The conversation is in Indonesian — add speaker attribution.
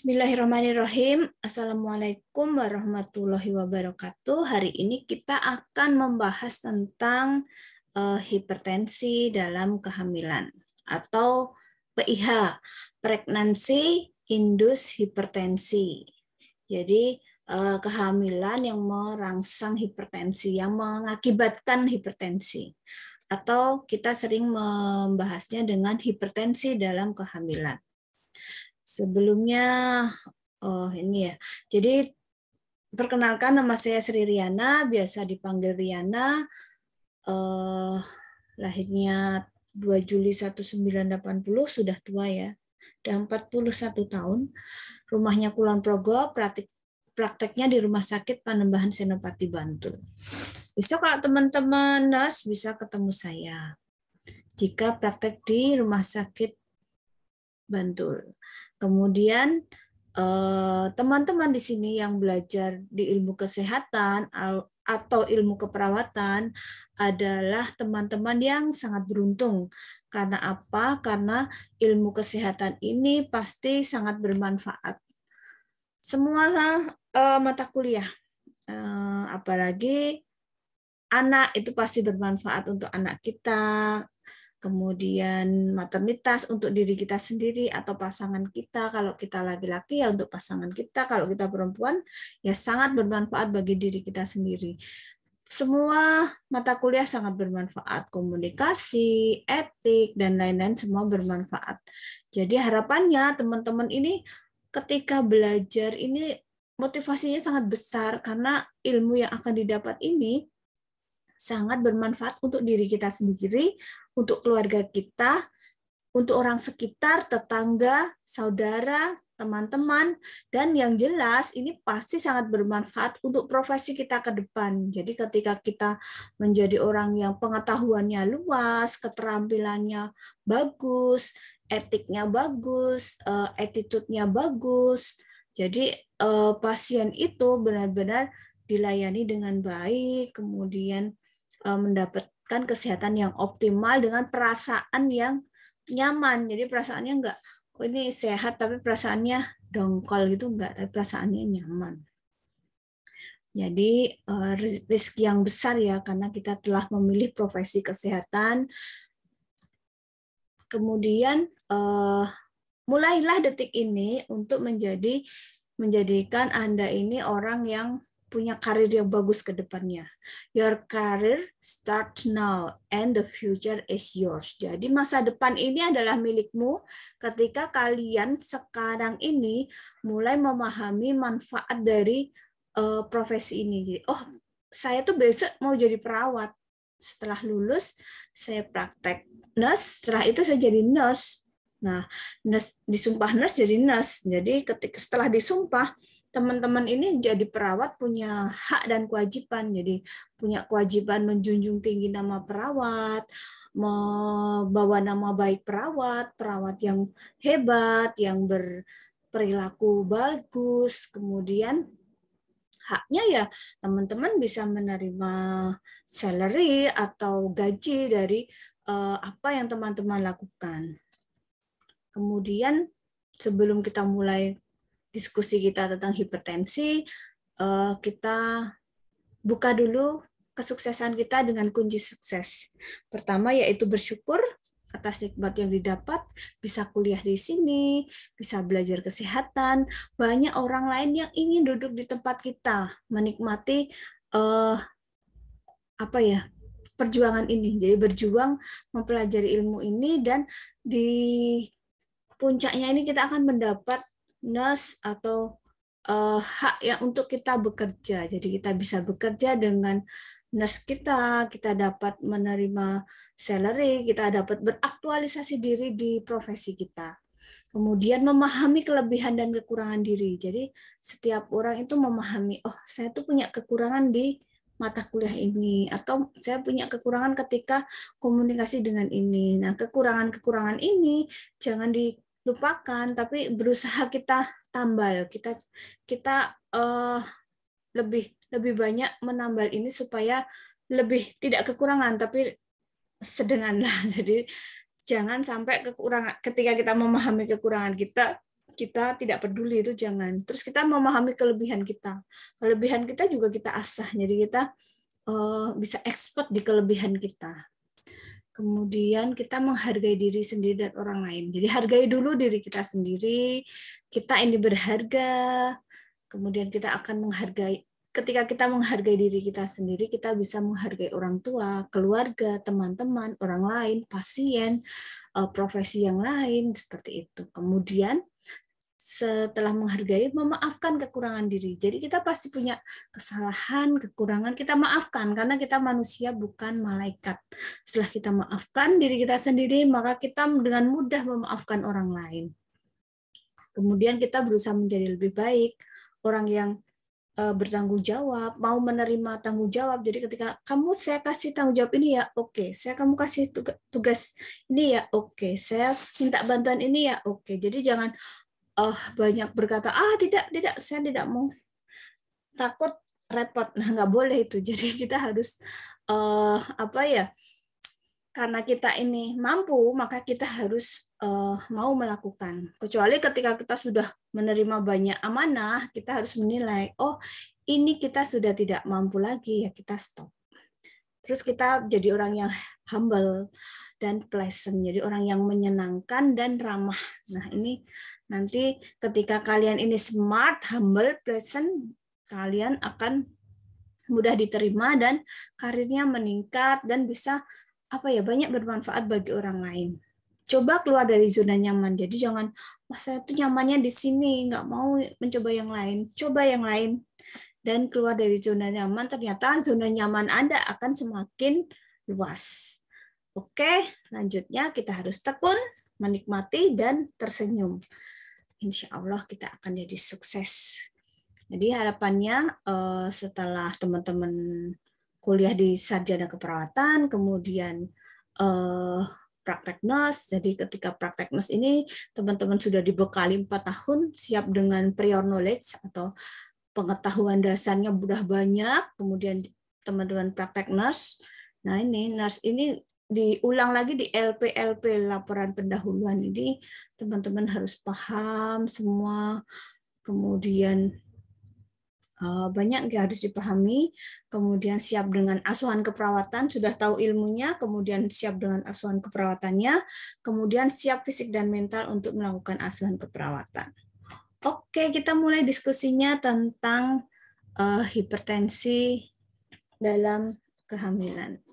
Speaker 1: Bismillahirrahmanirrahim. Assalamualaikum warahmatullahi wabarakatuh. Hari ini kita akan membahas tentang hipertensi dalam kehamilan atau PIH, Pregnancy Induced Hypertensi. Jadi kehamilan yang merangsang hipertensi, yang mengakibatkan hipertensi. Atau kita sering membahasnya dengan hipertensi dalam kehamilan. Sebelumnya, ini ya. Jadi perkenalkan, nama saya Sri Riana, biasa dipanggil Riana. Lahirnya 2 Juli 1980, sudah tua ya. Sudah 41 tahun. Rumahnya Kulon Progo, prakteknya di Rumah Sakit Panembahan Senopati Bantul. Bisa kalau teman-teman nurse bisa ketemu saya. Jika praktek di Rumah Sakit Bantul. Kemudian teman-teman di sini yang belajar di ilmu kesehatan atau ilmu keperawatan adalah teman-teman yang sangat beruntung. Karena apa? Karena ilmu kesehatan ini pasti sangat bermanfaat. Semua mata kuliah, apalagi anak itu pasti bermanfaat untuk anak kita. Kemudian maternitas untuk diri kita sendiri atau pasangan kita. Kalau kita laki-laki ya untuk pasangan kita. Kalau kita perempuan ya sangat bermanfaat bagi diri kita sendiri. Semua mata kuliah sangat bermanfaat. Komunikasi, etik, dan lain-lain semua bermanfaat. Jadi harapannya teman-teman ini ketika belajar ini motivasinya sangat besar karena ilmu yang akan didapat ini sangat bermanfaat untuk diri kita sendiri, untuk keluarga kita, untuk orang sekitar, tetangga, saudara, teman-teman, dan yang jelas ini pasti sangat bermanfaat untuk profesi kita ke depan. Jadi ketika kita menjadi orang yang pengetahuannya luas, keterampilannya bagus, etiknya bagus, attitude-nya bagus, jadi pasien itu benar-benar dilayani dengan baik, kemudian mendapatkan kesehatan yang optimal dengan perasaan yang nyaman. Jadi perasaannya enggak, oh ini sehat tapi perasaannya dongkol gitu, enggak, tapi perasaannya nyaman. Jadi rezeki yang besar ya karena kita telah memilih profesi kesehatan. Kemudian mulailah detik ini untuk menjadikan Anda ini orang yang punya karir yang bagus ke depannya. Your career starts now and the future is yours. Jadi masa depan ini adalah milikmu ketika kalian sekarang ini mulai memahami manfaat dari profesi ini. Jadi, oh, saya tuh besok mau jadi perawat. Setelah lulus, saya praktek nurse. Setelah itu saya jadi nurse. Nah, disumpah nurse jadi nurse. Jadi setelah disumpah, teman-teman ini jadi perawat punya hak dan kewajiban. Jadi punya kewajiban menjunjung tinggi nama perawat, membawa nama baik perawat, perawat yang hebat, yang berperilaku bagus. Kemudian haknya ya teman-teman bisa menerima salary atau gaji dari apa yang teman-teman lakukan. Kemudian sebelum kita mulai diskusi kita tentang hipertensi, kita buka dulu kesuksesan kita dengan kunci sukses. Pertama yaitu bersyukur atas nikmat yang didapat, bisa kuliah di sini, bisa belajar kesehatan. Banyak orang lain yang ingin duduk di tempat kita, menikmati perjuangan ini. Jadi berjuang mempelajari ilmu ini dan di puncaknya ini kita akan mendapat nurse atau hak yang untuk kita bekerja. Jadi kita bisa bekerja dengan nurse kita dapat menerima salary, kita dapat beraktualisasi diri di profesi kita. Kemudian memahami kelebihan dan kekurangan diri. Jadi setiap orang itu memahami, oh saya tuh punya kekurangan di mata kuliah ini, atau saya punya kekurangan ketika komunikasi dengan ini. Nah, kekurangan-kekurangan ini jangan dilupakan, tapi berusaha kita tambal, kita lebih banyak menambal ini supaya lebih tidak kekurangan tapi sedengan lah. Jadi jangan sampai kekurangan ketika kita memahami kekurangan kita kita tidak peduli, itu jangan. Terus kita memahami kelebihan kita. Kelebihan kita juga kita asah. Jadi kita bisa expert di kelebihan kita. Kemudian kita menghargai diri sendiri dan orang lain. Jadi hargai dulu diri kita sendiri. Kita ini berharga. Kemudian kita akan menghargai. Ketika kita menghargai diri kita sendiri, kita bisa menghargai orang tua, keluarga, teman-teman, orang lain, pasien, profesi yang lain, seperti itu. Kemudian setelah menghargai, memaafkan kekurangan diri. Jadi kita pasti punya kesalahan, kekurangan, kita maafkan, karena kita manusia bukan malaikat. Setelah kita maafkan diri kita sendiri, maka kita dengan mudah memaafkan orang lain. Kemudian kita berusaha menjadi lebih baik, orang yang bertanggung jawab, mau menerima tanggung jawab. Jadi ketika kamu saya kasih tanggung jawab ini ya, oke. Saya kamu kasih tugas ini ya, oke. Saya minta bantuan ini ya, oke. Jadi jangan banyak berkata, tidak, saya tidak mau, takut repot. Nah, nggak boleh itu. Jadi kita harus karena kita ini mampu, maka kita harus mau melakukan. Kecuali ketika kita sudah menerima banyak amanah, kita harus menilai, oh ini kita sudah tidak mampu lagi, ya kita stop. Terus kita jadi orang yang humble dan pleasant, jadi orang yang menyenangkan dan ramah. Nah ini nanti ketika kalian ini smart, humble, pleasant, kalian akan mudah diterima dan karirnya meningkat dan bisa banyak bermanfaat bagi orang lain. Coba keluar dari zona nyaman. Jadi jangan, saya tuh nyamannya di sini, nggak mau mencoba yang lain. Coba yang lain dan keluar dari zona nyaman. Ternyata zona nyaman Anda akan semakin luas. Oke, lanjutnya kita harus tekun, menikmati dan tersenyum. Insya Allah kita akan jadi sukses. Jadi harapannya setelah teman-teman kuliah di sarjana keperawatan, kemudian praktek nurse. Jadi ketika praktek nurse ini teman-teman sudah dibekali 4 tahun, siap dengan prior knowledge atau pengetahuan dasarnya sudah banyak, kemudian teman-teman praktek nurse. Nah ini nurse ini diulang lagi di LP laporan pendahuluan ini, teman-teman harus paham semua, kemudian banyak yang harus dipahami, kemudian siap dengan asuhan keperawatan, sudah tahu ilmunya, kemudian siap dengan asuhan keperawatannya, kemudian siap fisik dan mental untuk melakukan asuhan keperawatan. Oke, kita mulai diskusinya tentang hipertensi dalam kehamilan.